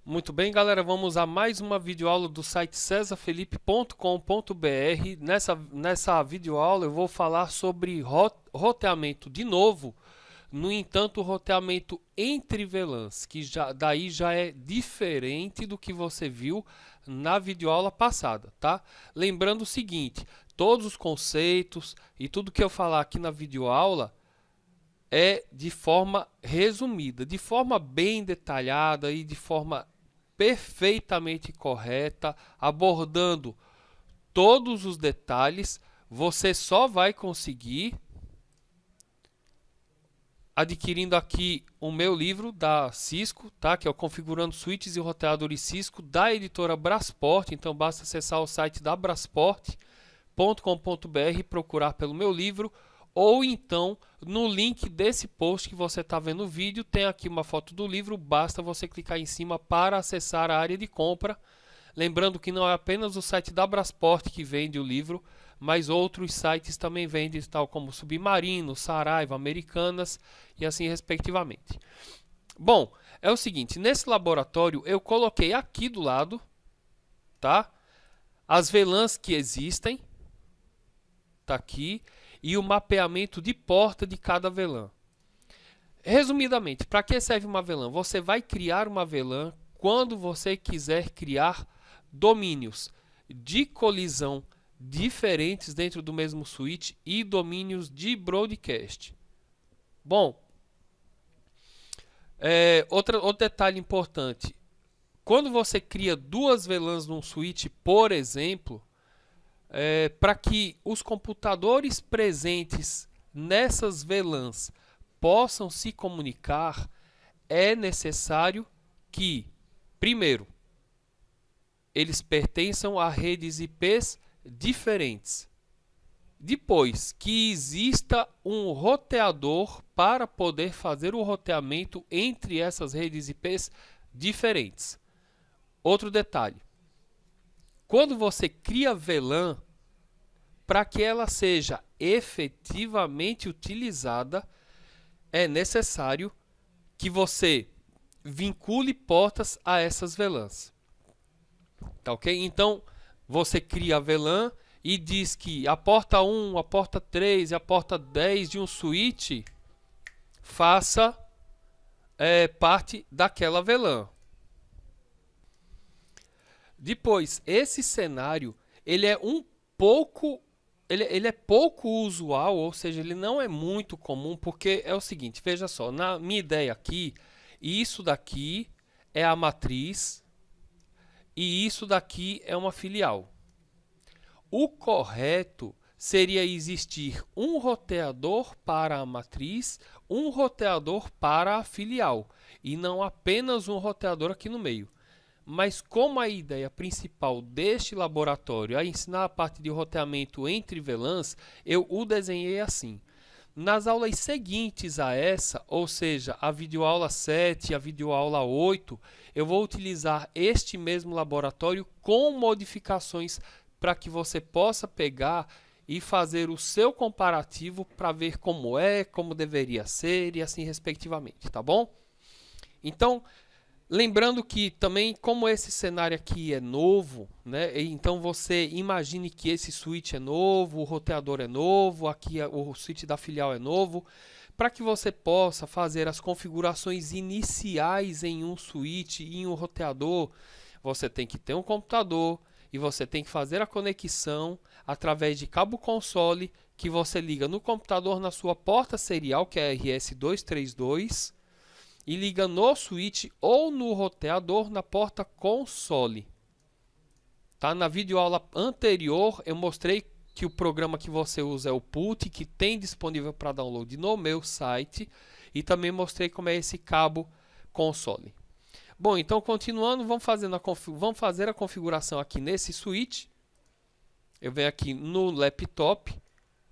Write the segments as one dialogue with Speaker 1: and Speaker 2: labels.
Speaker 1: Muito bem, galera, vamos a mais uma videoaula do site cesarfelipe.com.br. Nessa videoaula eu vou falar sobre roteamento de novo. No entanto, o roteamento entre VLANs, que daí já é diferente do que você viu na videoaula passada, tá? Lembrando o seguinte, todos os conceitos e tudo que eu falar aqui na videoaula é de forma resumida, de forma bem detalhada e de forma perfeitamente correta, abordando todos os detalhes. Você só vai conseguir adquirindo aqui o meu livro da Cisco, tá? Que é o Configurando Switches e Roteadores Cisco, da editora Brasport. Então basta acessar o site da brasport.com.br e procurar pelo meu livro, ou então no link desse post que você está vendo o vídeo, tem aqui uma foto do livro, basta você clicar em cima para acessar a área de compra. Lembrando que não é apenas o site da Brasport que vende o livro, mas outros sites também vendem, tal como Submarino, Saraiva, Americanas e assim respectivamente. Bom, é o seguinte, nesse laboratório eu coloquei aqui do lado, tá? As VLANs que existem, tá aqui, e o mapeamento de porta de cada VLAN. Resumidamente, para que serve uma VLAN? Você vai criar uma VLAN quando você quiser criar domínios de colisão diferentes dentro do mesmo switch e domínios de broadcast. Bom, outro detalhe importante. Quando você cria duas VLANs num switch, por exemplo, para que os computadores presentes nessas VLANs possam se comunicar, é necessário que, primeiro, eles pertençam a redes IPs diferentes. Depois, que exista um roteador para poder fazer o roteamento entre essas redes IPs diferentes. Outro detalhe. Quando você cria VLAN, para que ela seja efetivamente utilizada, é necessário que você vincule portas a essas VLANs. Tá ok? Então, você cria a VLAN e diz que a porta 1, a porta 3 e a porta 10 de um switch faça parte daquela VLAN. Depois, esse cenário ele é pouco usual, ou seja, ele não é muito comum, porque é o seguinte, veja só, na minha ideia aqui, isso daqui é a matriz e isso daqui é uma filial. O correto seria existir um roteador para a matriz, um roteador para a filial, e não apenas um roteador aqui no meio. Mas como a ideia principal deste laboratório é ensinar a parte de roteamento entre VLANs, eu o desenhei assim. Nas aulas seguintes a essa, ou seja, a videoaula 7 e a videoaula 8, eu vou utilizar este mesmo laboratório com modificações para que você possa pegar e fazer o seu comparativo para ver como é, como deveria ser e assim respectivamente, tá bom? Então, lembrando que também, como esse cenário aqui é novo, né? Então você imagine que esse switch é novo, o roteador é novo, aqui o switch da filial é novo, para que você possa fazer as configurações iniciais em um switch e em um roteador, você tem que ter um computador e você tem que fazer a conexão através de cabo console que você liga no computador na sua porta serial, que é RS232, e liga no switch ou no roteador na porta console. Tá? Na videoaula anterior eu mostrei que o programa que você usa é o PUT, que tem disponível para download no meu site, e também mostrei como é esse cabo console. Bom, então continuando, vamos fazer a configuração aqui nesse switch. Eu venho aqui no laptop,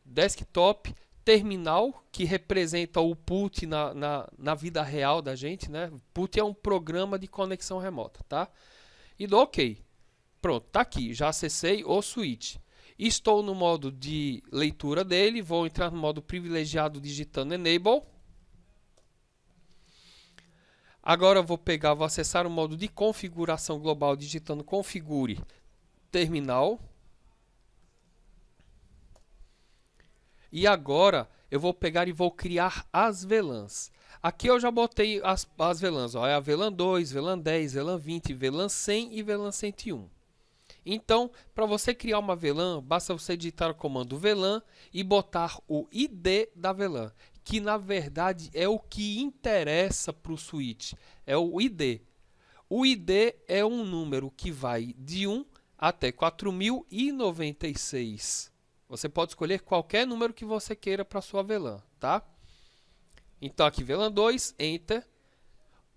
Speaker 1: desktop, terminal, que representa o PUT na vida real da gente, né? PUT é um programa de conexão remota, tá? E dou OK. Pronto, tá aqui, já acessei o switch. Estou no modo de leitura dele, vou entrar no modo privilegiado digitando Enable. Agora eu vou pegar, vou acessar o modo de configuração global digitando configure terminal. E agora eu vou pegar e vou criar as VLANs. Aqui eu já botei as VLANs, ó, é a VLAN 2, VLAN 10, VLAN 20, VLAN 100 e VLAN 101. Então, para você criar uma VLAN, basta você digitar o comando VLAN e botar o ID da VLAN, que na verdade é o que interessa para o switch, é o ID. O ID é um número que vai de 1 até 4096. Você pode escolher qualquer número que você queira para sua VLAN, tá? Então aqui VLAN 2, Enter.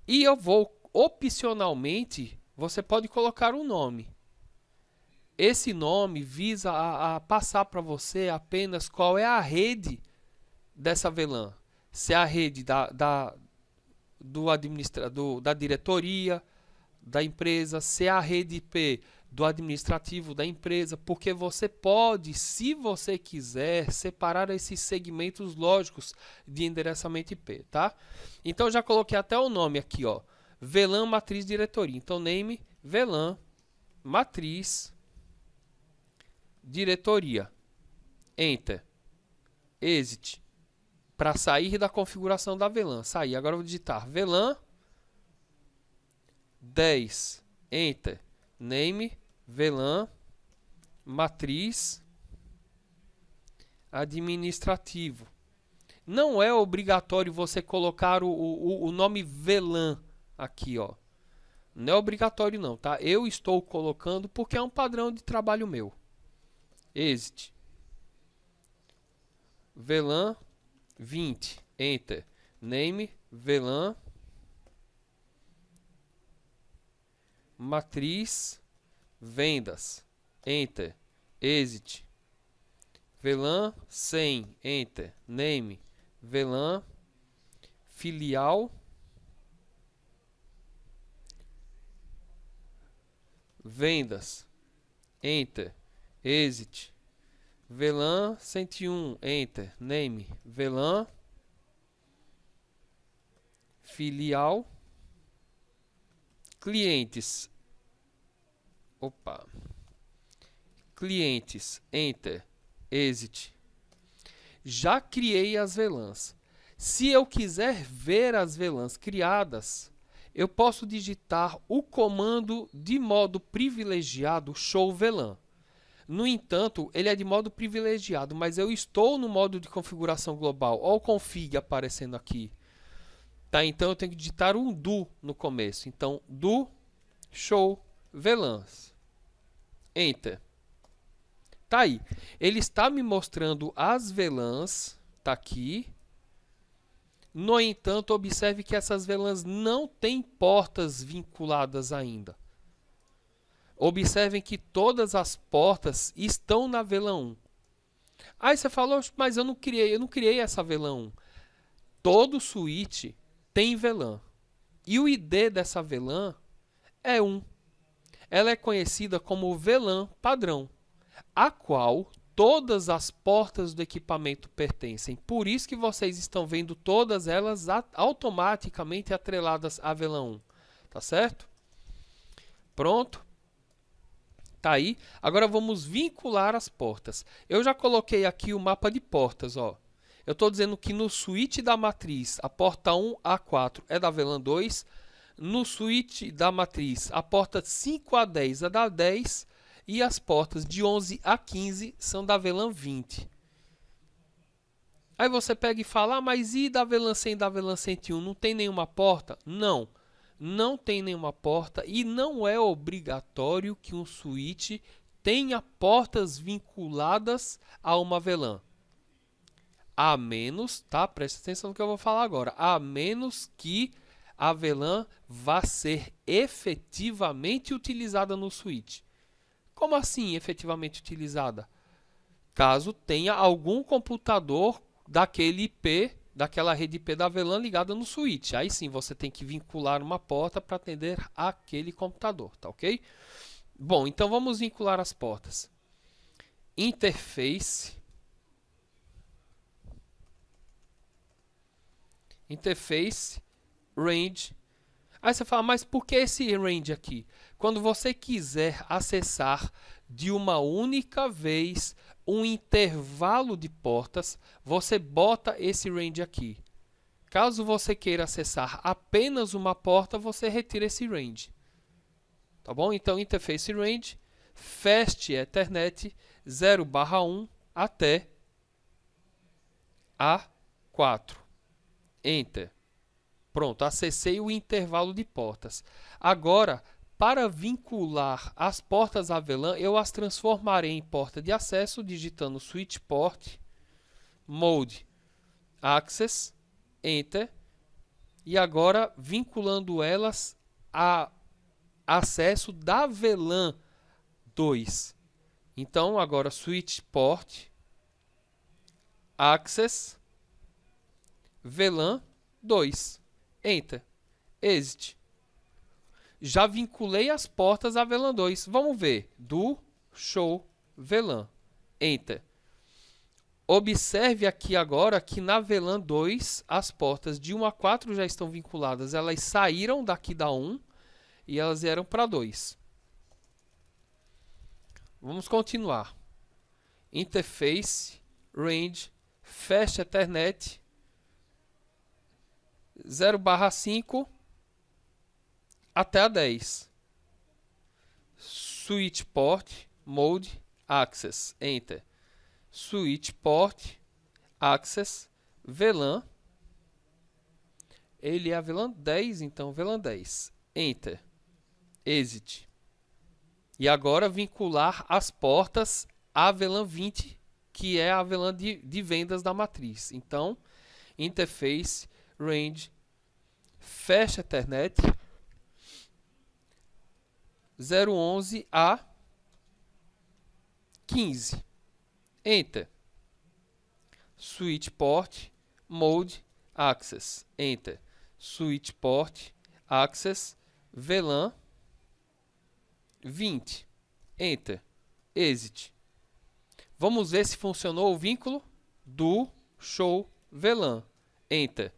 Speaker 1: E eu vou, opcionalmente, você pode colocar um nome. Esse nome visa a passar para você apenas qual é a rede dessa VLAN. Se é a rede da diretoria da empresa, se é a rede IP do administrativo da empresa, porque você pode, se você quiser, separar esses segmentos lógicos de endereçamento IP, tá? Então já coloquei até o nome aqui, ó, VLAN matriz diretoria. Então name VLAN matriz diretoria. Enter. Exit. Para sair da configuração da VLAN. Sair. Agora eu vou digitar VLAN 10. Enter. Name VLAN matriz administrativo. Não é obrigatório você colocar o nome VLAN aqui, ó. Não é obrigatório não, tá? Eu estou colocando porque é um padrão de trabalho meu. Exit. VLAN 20. Enter. Name VLAN matriz vendas. Enter. Exit. VLAN 100. Enter. Name VLAN filial vendas. Enter. Exit. VLAN 101. Enter. Name VLAN filial clientes. Opa. Clientes. Enter. Exit. Já criei as VLANs. Se eu quiser ver as VLANs criadas, eu posso digitar o comando de modo privilegiado show VLAN. No entanto, ele é de modo privilegiado, mas eu estou no modo de configuração global. Olha o config aparecendo aqui. Tá, então eu tenho que digitar um do no começo. Então, do show VLANs. Enter. Tá aí. Ele está me mostrando as VLANs. Tá aqui. No entanto, observe que essas VLANs não têm portas vinculadas ainda. Observem que todas as portas estão na VLAN 1. Aí você falou, mas eu não criei essa VLAN 1. Todo switch tem VLAN. E o ID dessa VLAN é 1. Ela é conhecida como VLAN padrão, a qual todas as portas do equipamento pertencem. Por isso que vocês estão vendo todas elas automaticamente atreladas à VLAN 1. Tá certo? Pronto. Tá aí. Agora vamos vincular as portas. Eu já coloquei aqui o mapa de portas, ó. Eu estou dizendo que no switch da matriz, a porta 1 a 4 é da VLAN 2. No switch da matriz, a porta 5 a 10 é da 10. E as portas de 11 a 15 são da VLAN 20. Aí você pega e fala, ah, mas e da VLAN 100 e da VLAN 101? Não tem nenhuma porta? Não. Não tem nenhuma porta e não é obrigatório que um switch tenha portas vinculadas a uma VLAN. A menos, tá? Presta atenção no que eu vou falar agora. A menos que a VLAN vá ser efetivamente utilizada no switch. Como assim efetivamente utilizada? Caso tenha algum computador daquele IP, daquela rede IP da VLAN ligada no switch. Aí sim você tem que vincular uma porta para atender aquele computador, tá ok? Bom, então vamos vincular as portas. Interface range Aí você fala, mas por que esse range aqui? Quando você quiser acessar de uma única vez um intervalo de portas, você bota esse range aqui. Caso você queira acessar apenas uma porta, você retira esse range. Tá bom? Então, interface range, fast Ethernet 0/1 até A4. Enter. Pronto, acessei o intervalo de portas. Agora, para vincular as portas AVLAN, eu as transformarei em porta de acesso, digitando switch port, mode, access, enter. E agora, vinculando elas a acesso da VLAN 2. Então, agora switch port, access, VLAN 2. Enter. Exit. Já vinculei as portas a VLAN 2. Vamos ver. Do show VLAN. Enter. Observe aqui agora que na VLAN 2 as portas de 1 a 4 já estão vinculadas. Elas saíram daqui da 1 e elas vieram para 2. Vamos continuar. Interface, range, fast Ethernet 0/5 até a 10. Switch port, mode, access, enter. Switch port, access, VLAN. Ele é a VLAN 10, então VLAN 10. Enter. Exit. E agora vincular as portas à VLAN 20, que é a VLAN de vendas da matriz. Então, interface, range, fast Ethernet 011 a 15. Enter. Switch port, mode, access. Enter. Switch port, access, VLAN 20. Enter. Exit. Vamos ver se funcionou o vínculo do show VLAN. Enter.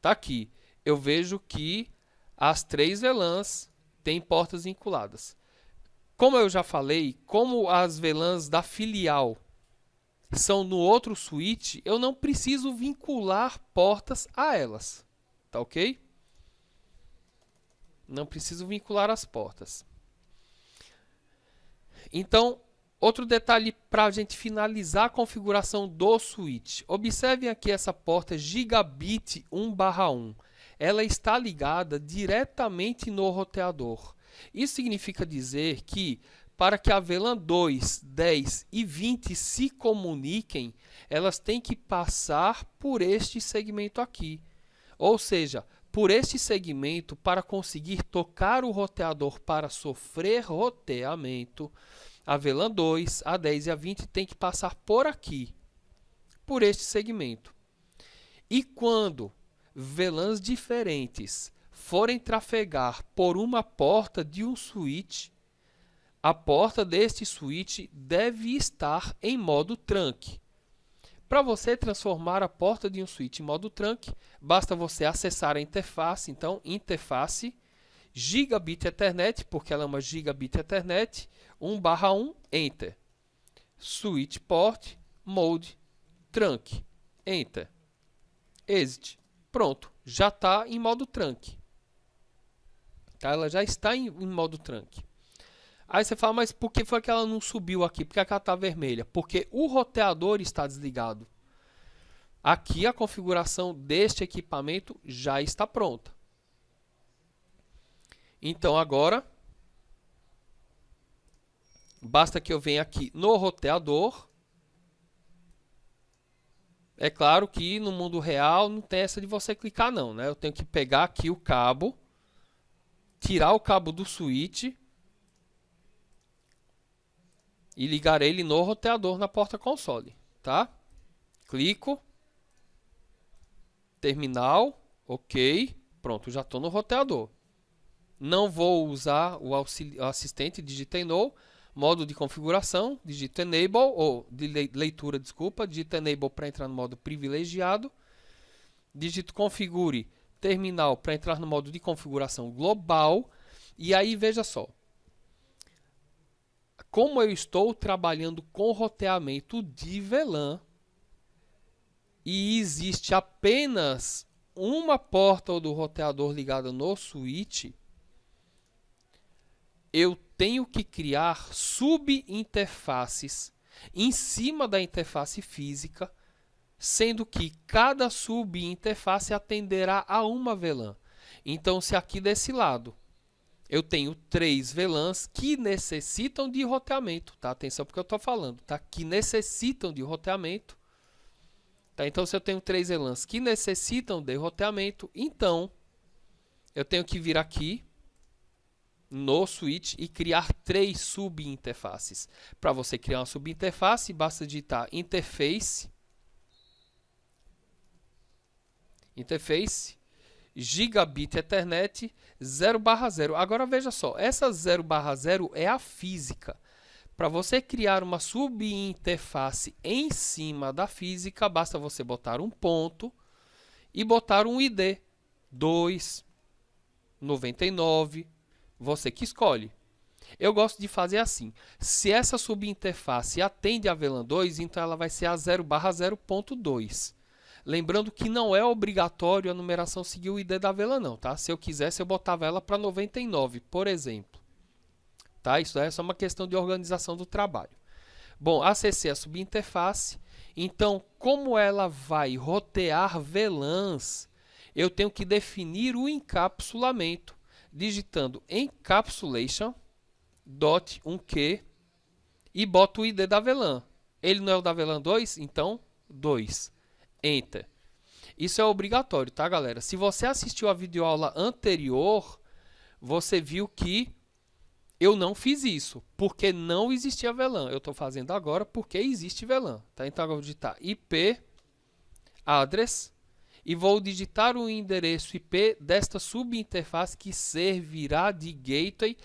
Speaker 1: Tá aqui. Eu vejo que as 3 VLANs têm portas vinculadas. Como eu já falei, como as VLANs da filial são no outro switch, eu não preciso vincular portas a elas. Tá ok? Não preciso vincular as portas. Então, outro detalhe para a gente finalizar a configuração do switch. Observem aqui essa porta Gigabit 1/1. Ela está ligada diretamente no roteador. Isso significa dizer que, para que a VLAN 2, 10 e 20 se comuniquem, elas têm que passar por este segmento aqui. Ou seja, por este segmento, para conseguir tocar o roteador para sofrer roteamento, a VLAN 2, a 10 e a 20 tem que passar por aqui, por este segmento. E quando VLANs diferentes forem trafegar por uma porta de um switch, a porta deste switch deve estar em modo trunk. Para você transformar a porta de um switch em modo trunk, basta você acessar a interface. Então, interface Gigabit Ethernet, porque ela é uma Gigabit Ethernet, 1/1, Enter. Switch port, mode, trunk, Enter. Exit. Pronto, já está em modo trunk. Tá? Ela já está em modo trunk. Aí você fala, mas por que foi que ela não subiu aqui? Por que ela está vermelha? Porque o roteador está desligado. Aqui a configuração deste equipamento já está pronta. Então agora, basta que eu venha aqui no roteador. É claro que no mundo real não tem essa de você clicar não, né? Eu tenho que pegar aqui o cabo, tirar o cabo do switch e ligar ele no roteador na porta console, tá? Clico, terminal, ok, pronto, já estou no roteador. Não vou usar o assistente, digita no, modo de configuração, digita enable, ou de leitura, desculpa, digita enable para entrar no modo privilegiado, digito configure terminal para entrar no modo de configuração global. E aí, veja só. Como eu estou trabalhando com roteamento de VLAN e existe apenas uma porta do roteador ligada no switch, eu tenho que criar subinterfaces em cima da interface física, sendo que cada subinterface atenderá a uma VLAN. Então, se aqui desse lado eu tenho 3 VLANs que necessitam de roteamento, tá? Atenção porque eu estou falando, tá? Que necessitam de roteamento. Tá? Então, se eu tenho 3 VLANs que necessitam de roteamento, então eu tenho que vir aqui no switch e criar 3 subinterfaces. Para você criar uma subinterface, basta digitar interface Gigabit Ethernet 0/0. Agora veja só, essa 0/0 é a física. Para você criar uma subinterface em cima da física, basta você botar um ponto e botar um ID 299, você que escolhe. Eu gosto de fazer assim. Se essa subinterface atende a VLAN 2, então ela vai ser a 0/0.2. Lembrando que não é obrigatório a numeração seguir o ID da VLAN não, tá? Se eu quisesse, eu botava ela para 99, por exemplo. Tá? Isso daí é só uma questão de organização do trabalho. Bom, acessei a subinterface. Então, como ela vai rotear VLANs, eu tenho que definir o encapsulamento, digitando encapsulation.1q e boto o ID da VLAN. Ele não é o da VLAN 2? Então, 2. Enter. Isso é obrigatório, tá, galera? Se você assistiu a videoaula anterior, você viu que eu não fiz isso, porque não existia VLAN. Eu estou fazendo agora porque existe VLAN. Tá? Então, eu vou digitar IP address e vou digitar o endereço IP desta subinterface que servirá de gateway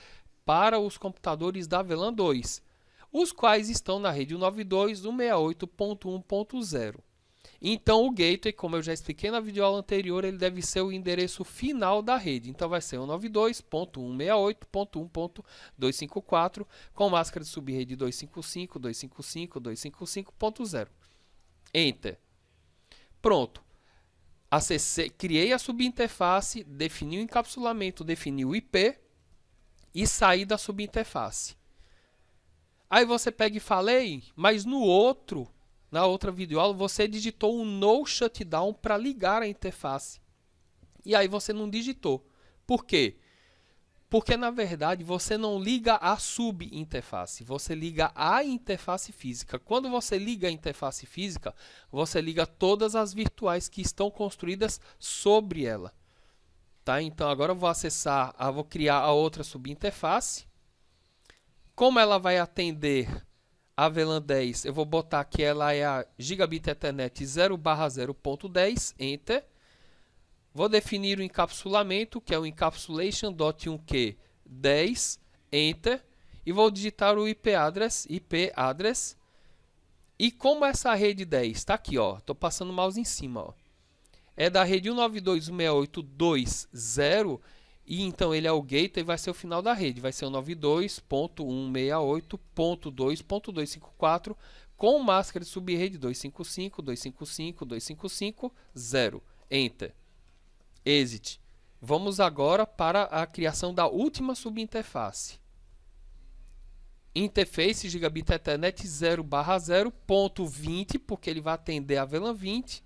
Speaker 1: para os computadores da VLAN 2, os quais estão na rede 192.168.1.0. Então, o gateway, como eu já expliquei na videoaula anterior, ele deve ser o endereço final da rede. Então, vai ser 192.168.1.254 com máscara de subrede 255, 255, 255.0. Enter. Pronto. Acessei, criei a subinterface, defini o encapsulamento, defini o IP e saí da subinterface. Aí você pega e falei, mas na outra videoaula, você digitou um no shutdown para ligar a interface. E aí você não digitou. Por quê? Porque, na verdade, você não liga a subinterface, você liga a interface física. Quando você liga a interface física, você liga todas as virtuais que estão construídas sobre ela. Tá? Então, agora eu vou acessar, vou criar a outra subinterface. Como ela vai atender a VLAN 10, eu vou botar que ela é a Gigabit Ethernet 0/0.10, Enter. Vou definir o encapsulamento, que é o encapsulation.1q 10, Enter. E vou digitar o IP address. E como essa rede 10 está aqui, ó, estou passando o mouse em cima, ó, é da rede 192.168.2.0, e então ele é o gateway e vai ser o final da rede. Vai ser o 92.168.2.254 com máscara de subrede 255, 255, 255, 0. Enter. Exit. Vamos agora para a criação da última subinterface. Interface Gigabit Ethernet 0/0.20, porque ele vai atender a VLAN 20.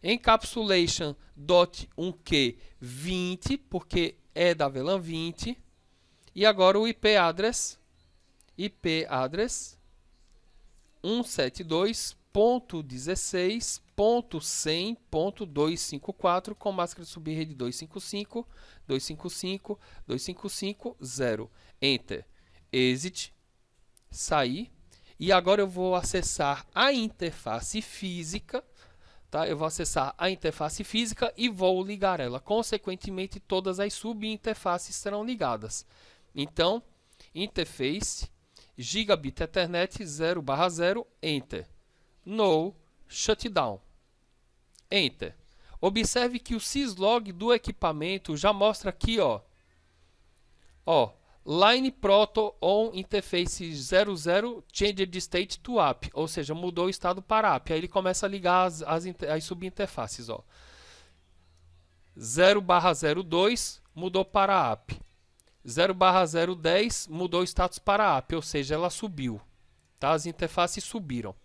Speaker 1: Encapsulation.1q 20, porque é da VLAN 20. E agora o IP address 172.16.100.254 com máscara de subrede 255, 255, 255, 0. Enter. Exit. Sair. E agora eu vou acessar a interface física. Tá? Eu vou acessar a interface física e vou ligar ela. Consequentemente, todas as subinterfaces serão ligadas. Então, interface Gigabit Ethernet 0/0, Enter. No shutdown. Enter. Observe que o syslog do equipamento já mostra aqui, ó, line proto on interface 00 changed state to app, ou seja, mudou o estado para app. Aí ele começa a ligar as subinterfaces, ó. 0/02 mudou para app. 0/010 mudou o status para app, ou seja, ela subiu. Tá? As interfaces subiram.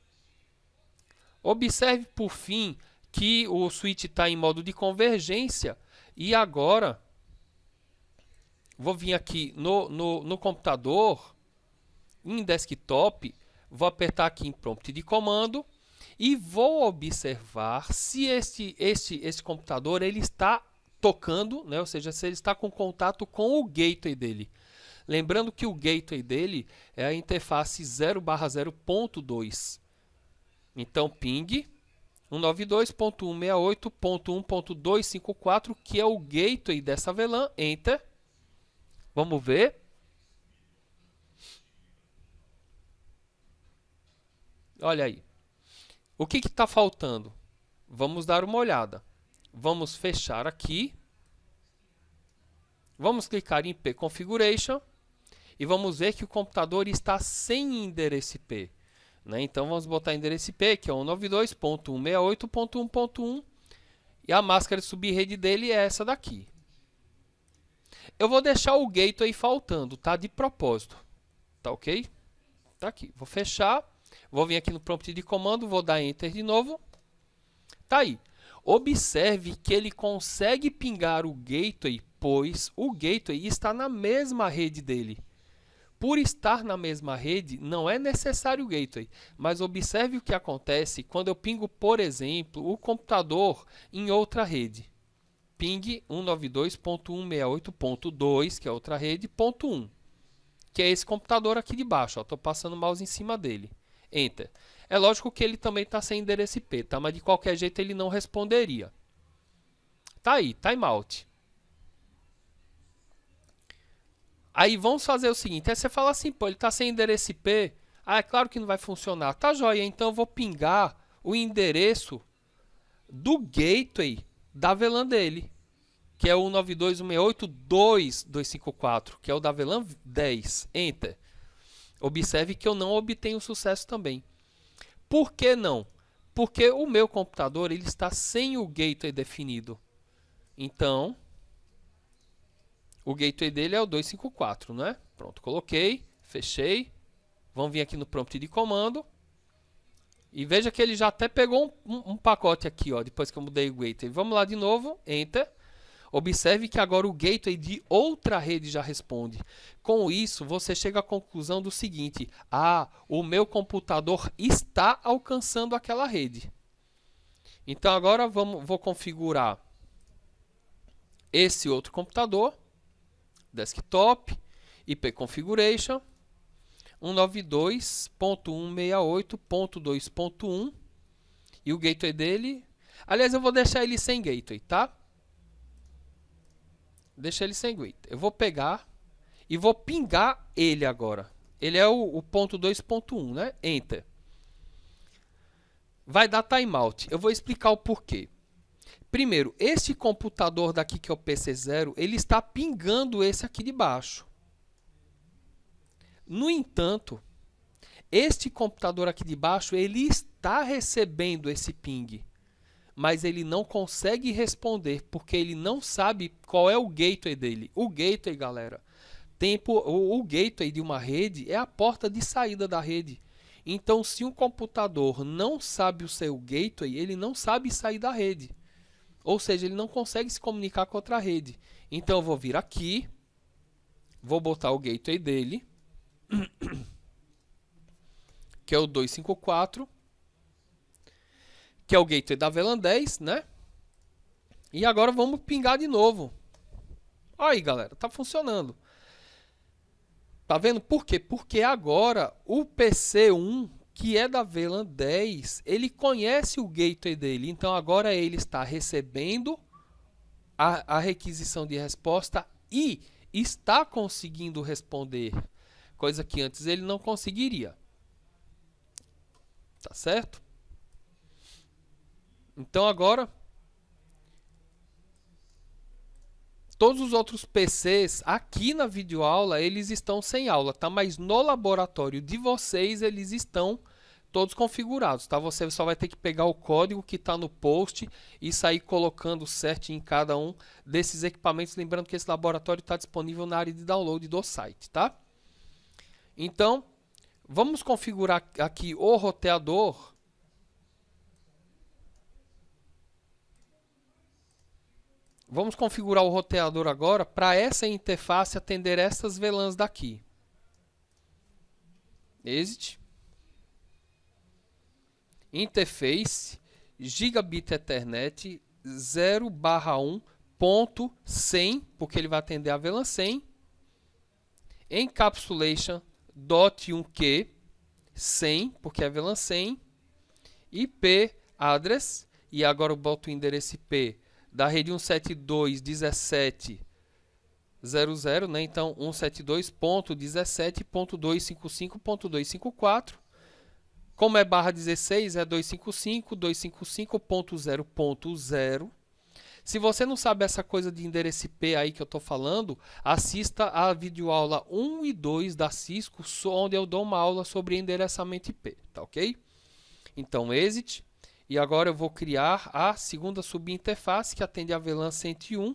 Speaker 1: Observe, por fim, que o switch está em modo de convergência. E agora, vou vir aqui no computador, em desktop, vou apertar aqui em prompt de comando e vou observar se esse computador ele está tocando, né? Ou seja, se ele está com contato com o gateway dele. Lembrando que o gateway dele é a interface 0/0.2. Então, ping 192.168.1.254, que é o gateway dessa VLAN. Enter. Vamos ver. Olha aí. O que está faltando? Vamos dar uma olhada. Vamos fechar aqui. Vamos clicar em IP Configuration. E vamos ver que o computador está sem endereço IP. Né? Então vamos botar endereço IP, que é 192.168.1.1. E a máscara de subrede dele é essa daqui. Eu vou deixar o gateway faltando, tá? De propósito. Tá ok? Tá aqui. Vou fechar. Vou vir aqui no prompt de comando, vou dar Enter de novo. Tá aí. Observe que ele consegue pingar o gateway, pois o gateway está na mesma rede dele. Por estar na mesma rede, não é necessário o gateway, mas observe o que acontece quando eu pingo, por exemplo, o computador em outra rede. Ping 192.168.2, que é outra rede, ponto 1, que é esse computador aqui de baixo. Estou passando o mouse em cima dele. Enter. É lógico que ele também está sem endereço IP, tá? Mas de qualquer jeito ele não responderia. Tá aí, timeout. Aí vamos fazer o seguinte, aí você fala assim, pô, ele está sem endereço IP, é claro que não vai funcionar. Tá joia, então eu vou pingar o endereço do gateway da VLAN dele, que é o 192.168.2.254, que é o da VLAN 10. Enter. Observe que eu não obtenho sucesso também. Por que não? Porque o meu computador ele está sem o gateway definido. Então, o gateway dele é o 254, né? Pronto, coloquei, fechei. Vamos vir aqui no prompt de comando. E veja que ele já até pegou um pacote aqui, ó, depois que eu mudei o gateway. Vamos lá de novo, Enter. Observe que agora o gateway de outra rede já responde. Com isso, você chega à conclusão do seguinte: o meu computador está alcançando aquela rede. Então agora vou configurar esse outro computador, desktop, IP configuration, 192.168.2.1 e o gateway dele. Aliás, eu vou deixar ele sem gateway, tá? Deixa ele sem gateway. Eu vou pegar e vou pingar ele agora. Ele é o ponto 2.1, né? Enter. Vai dar timeout. Eu vou explicar o porquê. Primeiro, este computador daqui, que é o PC0, ele está pingando esse aqui de baixo. No entanto, este computador aqui de baixo, ele está recebendo esse ping, mas ele não consegue responder, porque ele não sabe qual é o gateway dele. O gateway, galera, o gateway de uma rede é a porta de saída da rede. Então, se um computador não sabe o seu gateway, ele não sabe sair da rede. Ou seja, ele não consegue se comunicar com outra rede. Então, eu vou vir aqui, vou botar o gateway dele, que é o 254, que é o gateway da VLAN 10, né? E agora vamos pingar de novo. Aí, galera, tá funcionando. Tá vendo por quê? Porque agora o PC1, que é da VLAN 10, ele conhece o gateway dele. Então agora ele está recebendo a requisição de resposta e está conseguindo responder, coisa que antes ele não conseguiria. Tá certo? Então agora Todos os outros PCs aqui na videoaula, eles estão sem aula, tá? Mas no laboratório de vocês, eles estão todos configurados, tá? Você só vai ter que pegar o código que está no post e sair colocando certinho em cada um desses equipamentos. Lembrando que esse laboratório está disponível na área de download do site, tá? Então, vamos configurar aqui o roteador. Vamos configurar o roteador agora para essa interface atender essas VLANs daqui. Exit. Interface Gigabit Ethernet 0/1.100, porque ele vai atender a VLAN 100. Encapsulation .1q 100, porque é VLAN 100. IP address, e agora eu boto o endereço IP da rede 172.17.00, né? Então 172.17.255.254. Como é barra 16, é 255.255.0.0. Se você não sabe essa coisa de endereço IP aí que eu estou falando, assista a videoaula 1 e 2 da Cisco, onde eu dou uma aula sobre endereçamento IP, tá ok? Então, exit. E agora eu vou criar a segunda subinterface que atende a VLAN 101.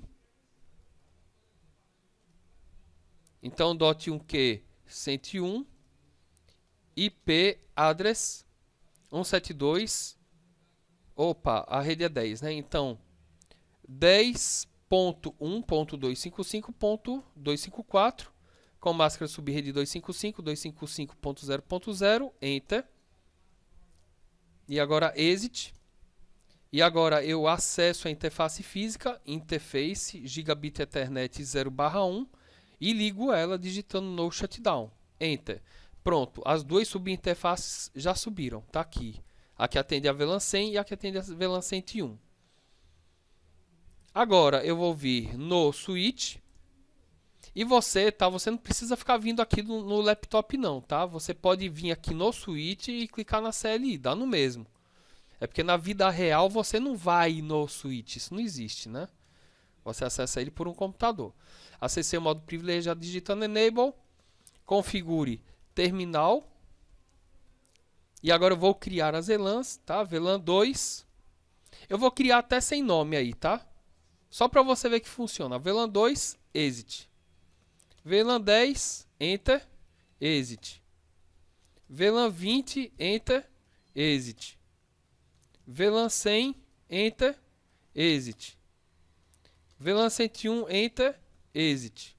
Speaker 1: Então, .1q 101, IP address 172, opa, a rede é 10, né? Então, 10.1.255.254, com máscara subrede 255, 255.0.0, Enter. E agora exit. E agora eu acesso a interface física, interface Gigabit Ethernet 0/1 e ligo ela digitando no shutdown. Enter. Pronto, as duas subinterfaces já subiram, tá aqui. A que atende a VLAN 100 e a que atende a VLAN 101. Agora eu vou vir no switch. E você não precisa ficar vindo aqui no laptop não, tá? Você pode vir aqui no switch e clicar na CLI, dá no mesmo. É porque na vida real você não vai no switch, isso não existe, né? Você acessa ele por um computador. Acessei o modo privilegiado digitando Enable, configure terminal. E agora eu vou criar as VLANs, tá? VLAN 2. Eu vou criar até sem nome aí, tá? Só para você ver que funciona. VLAN 2, exit. VLAN 10, Enter, Exit. VLAN 20, Enter, Exit. VLAN 100, Enter, Exit. VLAN 101, Enter, Exit.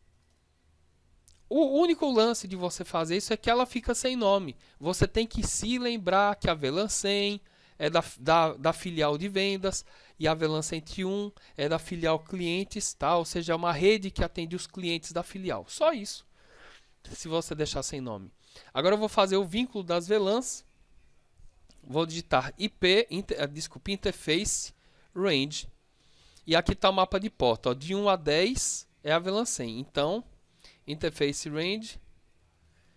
Speaker 1: O único lance de você fazer isso é que ela fica sem nome. Você tem que se lembrar que a VLAN 100 é da filial de vendas e a VLAN 101 é da filial clientes, tá? Ou seja, é uma rede que atende os clientes da filial. Só isso, se você deixar sem nome. Agora eu vou fazer o vínculo das VLANs. Vou digitar interface range. E aqui está o mapa de porta. Ó, de 1 a 10 é a VLAN 100. Então, interface range,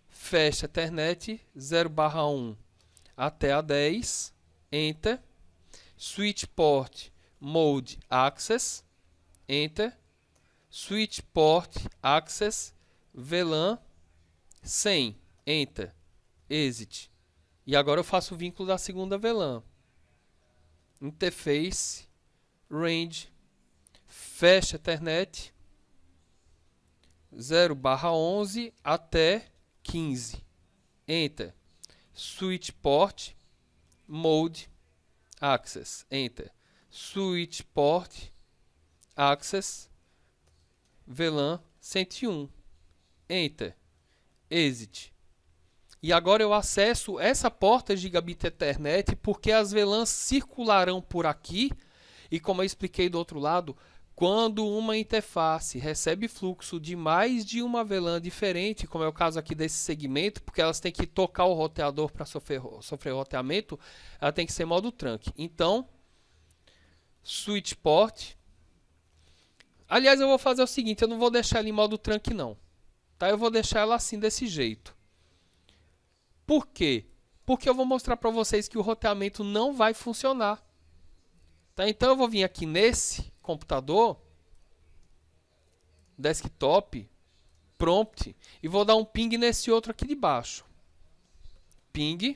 Speaker 1: fecha Ethernet 0/1 até a 10. Enter. Switch port mode access. Enter. Switch port access VLAN 100. Enter. Exit. E agora eu faço o vínculo da segunda VLAN. Interface range, fecha Ethernet 0/11 até 15. Enter. Switch port mode access. Enter. Switch port access VLAN 101. Enter. Exit. E agora eu acesso essa porta Gigabit Ethernet porque as VLANs circularão por aqui. E como eu expliquei do outro lado, quando uma interface recebe fluxo de mais de uma VLAN diferente, como é o caso aqui desse segmento, porque elas têm que tocar o roteador para sofrer roteamento, ela tem que ser modo trunk. Então, switch port. Aliás, eu vou fazer o seguinte, eu não vou deixar ela em modo trunk não. Tá? Eu vou deixar ela assim, desse jeito. Por quê? Porque eu vou mostrar para vocês que o roteamento não vai funcionar. Tá? Então eu vou vir aqui nesse computador desktop, prompt, e vou dar um ping nesse outro aqui de baixo. Ping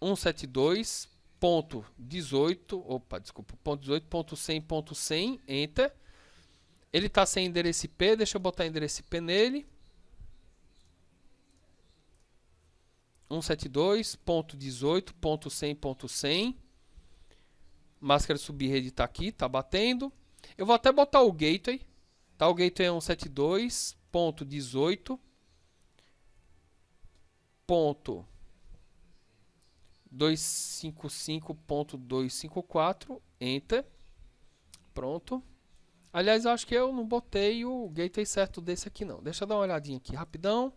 Speaker 1: 172.18, opa, desculpa, .18.100.100, enter. Ele está sem endereço IP, deixa eu botar endereço IP nele. 172.18.100.100. Máscara de subrede está aqui, está batendo. Eu vou até botar o gateway. Tá, o gateway é 172.18.255.254, enter. Pronto. Aliás, eu acho que eu não botei o gateway certo desse aqui não. Deixa eu dar uma olhadinha aqui rapidão.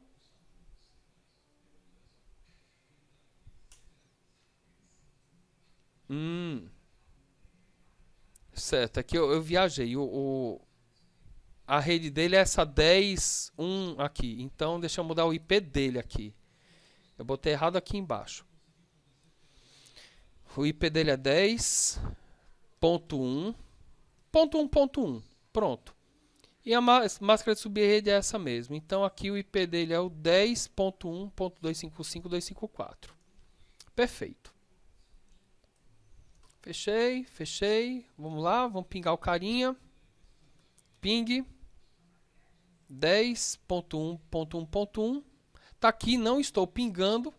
Speaker 1: Certo, aqui eu viajei. A rede dele é essa 10.1 aqui. Então, deixa eu mudar o IP dele aqui. Eu botei errado aqui embaixo. O IP dele é 10.1.1.1. Pronto. E a máscara de subrede é essa mesmo. Então, aqui o IP dele é o 10.1.255.254. Perfeito. Fechei. Vamos lá, vamos pingar o carinha. Ping 10.1.1.1. Tá aqui, não estou pingando.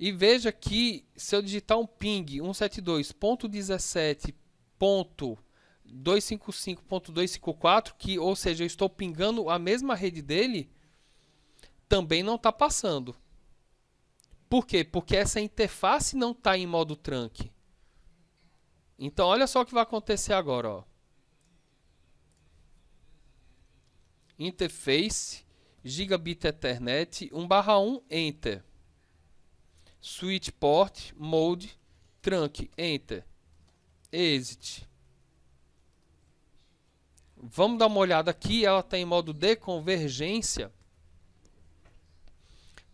Speaker 1: E veja que se eu digitar um ping 172.17.255.254, que, ou seja, eu estou pingando a mesma rede dele, também não está passando. Por quê? Porque essa interface não está em modo trunk. Então, olha só o que vai acontecer agora. Ó. Interface, Gigabit Ethernet, 1/1, Enter. Switch Port, Mode, Trunk, Enter. Exit. Vamos dar uma olhada aqui. Ela está em modo de convergência.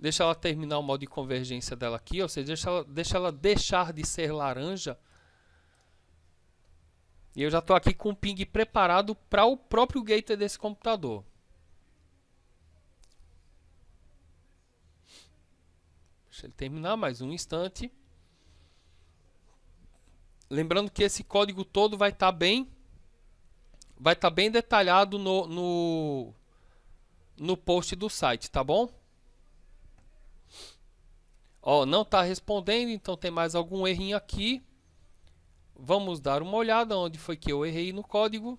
Speaker 1: Deixa ela terminar o modo de convergência dela aqui, ou seja, deixa ela deixar de ser laranja. E eu já estou aqui com o ping preparado para o próprio gateway desse computador. Deixa ele terminar mais um instante. Lembrando que esse código todo vai estar bem detalhado no post do site, tá bom? Ó, não está respondendo, então tem mais algum errinho aqui. Vamos dar uma olhada onde foi que eu errei no código.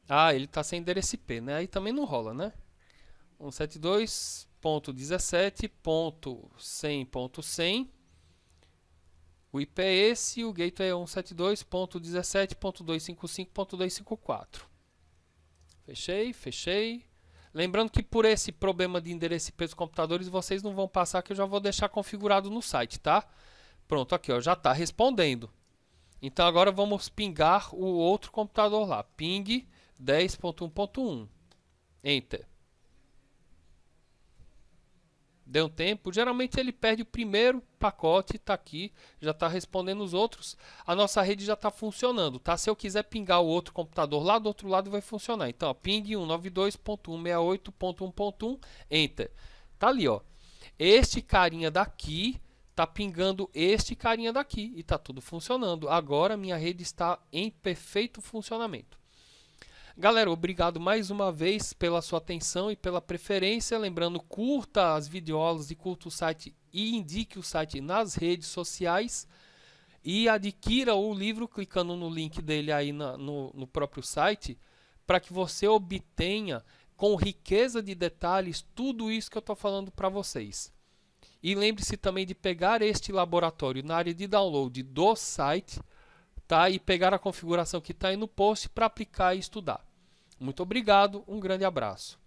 Speaker 1: Ah, ele está sem endereço IP, né? Aí também não rola, né? 172.17.100.100. O IP é esse, o gateway é 172.17.255.254. Fechei. Lembrando que por esse problema de endereço IP dos computadores, vocês não vão passar, que eu já vou deixar configurado no site, tá? Pronto, aqui ó, já está respondendo. Então agora vamos pingar o outro computador lá. Ping 10.1.1. Enter. Deu um tempo. Geralmente ele perde o primeiro pacote, está aqui, já está respondendo os outros. A nossa rede já está funcionando, tá? Se eu quiser pingar o outro computador lá do outro lado, vai funcionar. Então, ó, ping 192.168.1.1, enter. Tá ali, ó. Este carinha daqui está pingando este carinha daqui e está tudo funcionando. Agora minha rede está em perfeito funcionamento. Galera, obrigado mais uma vez pela sua atenção e pela preferência. Lembrando, curta as videoaulas e curta o site e indique o site nas redes sociais. E adquira o livro clicando no link dele aí no próprio site, para que você obtenha com riqueza de detalhes tudo isso que eu estou falando para vocês. E lembre-se também de pegar este laboratório na área de download do site, tá? E pegar a configuração que está aí no post para aplicar e estudar. Muito obrigado, um grande abraço.